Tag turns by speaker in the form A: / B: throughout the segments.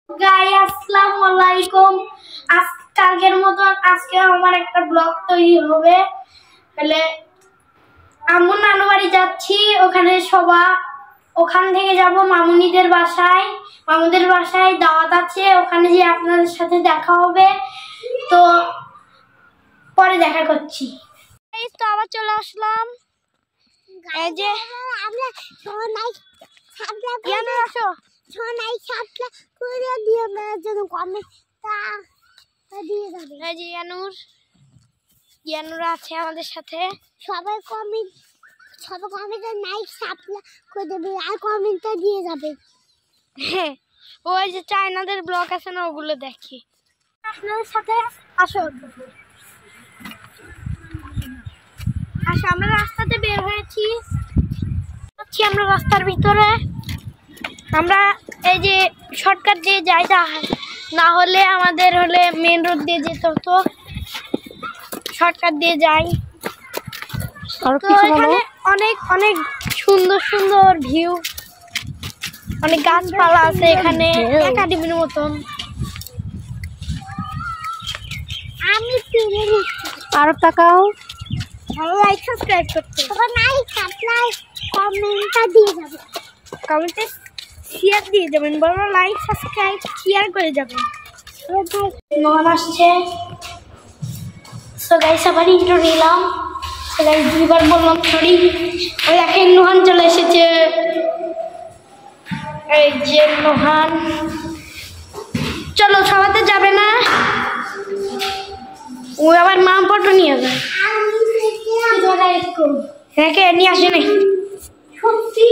A: গাই আসসালামু আলাইকুম। কালকের মতো আজকে আমার একটা ব্লগ তৈরি হবে। তাহলে আম্মু নানু বাড়ি যাচ্ছি, ওখান থেকে যাব মামুনিদের বাসায়। মামুদের বাসায় দাওয়াত আছে, ওখানে যে আপনাদের সাথে দেখা হবে। তো পরে দেখা করছি। এই তো আবার চলে আসলাম। এই যে আমরা সোনাই সাবলা কেন আসো সোনাই সাবলা করে দিয়ে মেয়ের জন্য কমেন্ট দিয়ে যাবে। এই যে ইয়ানুর আছে আমাদের সাথে। সবাই কমেন্টে নাইট সাবলা করে দেবে আর কমেন্টটা দিয়ে যাবে। হ্যাঁ, ওই যে চায়নাদের ব্লগ আছে না, ওগুলো দেখি। আপনাদের সাথে আসো। আমরা রাস্তাতে বের হয়েছি, আমরা রাস্তার ভিতরে। আমরা এই যে শর্টকাট দিয়ে যাই, না হলে আমাদের মেন রোড দিয়ে যেতে হতো। শর্টকাট দিয়ে যাই। তো এখানে অনেক অনেক সুন্দর সুন্দর ভিউ, অনেক গাছপালা আছে এখানে, একাডেমির মতন। আমি আরো তাকাও, লাইক সাবস্ক্রাইব করতে কমেন্টটা দিয়ে যাবেন, কমেন্টে শেয়ার দিয়ে যাবেন, বড় লাইক সাবস্ক্রাইব শেয়ার করে যাবেন। নোহান আসছে। সো গাইস আবার ইন্ট্রো নিলাম। সো গাইস দুইবার বললাম সরি। ওই দেখেন নোহান চলে এসেছে। এই যে নোহান, চলো সবাতে যাবে না, ও আবার মা ফটো নিয়ে যায়। রেখে নিয়ে আসে নাই সত্যি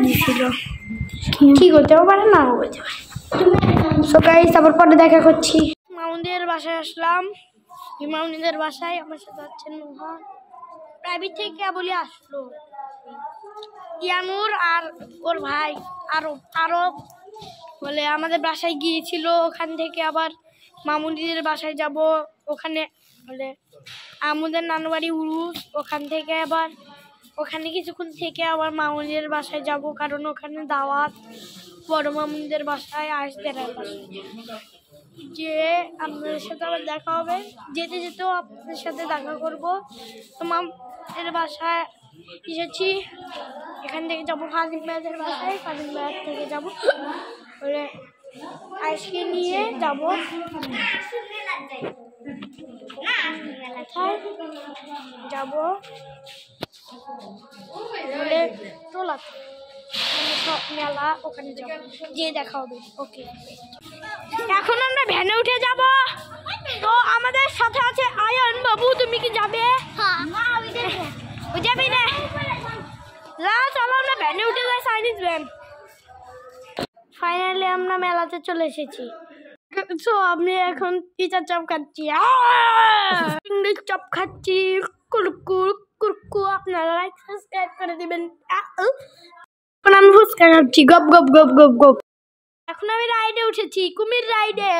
A: দিছিল, ঠিক হতেও পারে না হতে পারে। সো গাইস আবার পরে দেখা করছি। মামুনিদের বাসায় আসলাম। মামুনিদের বাসায় আমার সাথে হচ্ছে নোহান, প্রাইভেট থেকে বলে আসলো। ইয়ানুর আর ওর ভাই আরো বলে আমাদের বাসায় গিয়েছিল। ওখান থেকে আবার মামুনিদের বাসায় যাব। ওখানে বলে আমাদের নানু বাড়ি উরুস, ওখান থেকে আবার ওখানে কিছুক্ষণ থেকে আবার মামুনিদের বাসায় যাব, কারণ ওখানে দাওয়াত। বড় মামুনিদের বাসায় আসবে যে আপনাদের সাথে আবার দেখা হবে। যেতে যেতেও আপনাদের সাথে দেখা করব। তো মামুনিদের বাসায় এসেছি, এখান থেকে যাবো ফাজিল ভাইয়ের বাসায়। ফাজিল ভাইয়ের থেকে যাবো বলে আইসকে নিয়ে যাব বলে তোলা সব মেলা, ওখানে যাবো, যে দেখা হবে। ওকে, এখন আমরা ভ্যানে উঠে যাব। তো আমাদের সাথে আছে আয়ান বাবু। তুমি কি যাবে? যাবি না? চলো আমরা ভ্যানে উঠে যাই, চাইনিজ ভ্যান। ফাইনালি আমরা মেলাতে চলে এসেছি। তো আমি এখন টিচার চপ খাচ্ছি, ইংলিশ চপ খাচ্ছি। কুরকু আপনারা লাইক সাবস্ক্রাইব করে দিবেন। এখন আমি ফুচকা খাচ্ছি, গপ গপ গপ গপ গপ। এখন আমি রাইডে উঠেছি, কুমির রাইডে।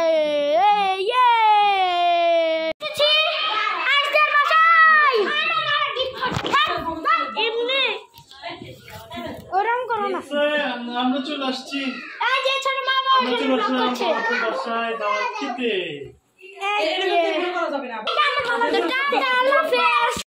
A: এমনি ওরম করো না,
B: আমরা চলে আসছি।
A: এই যে ছোট মামা
B: বাসায় দাওয়াত খেতে।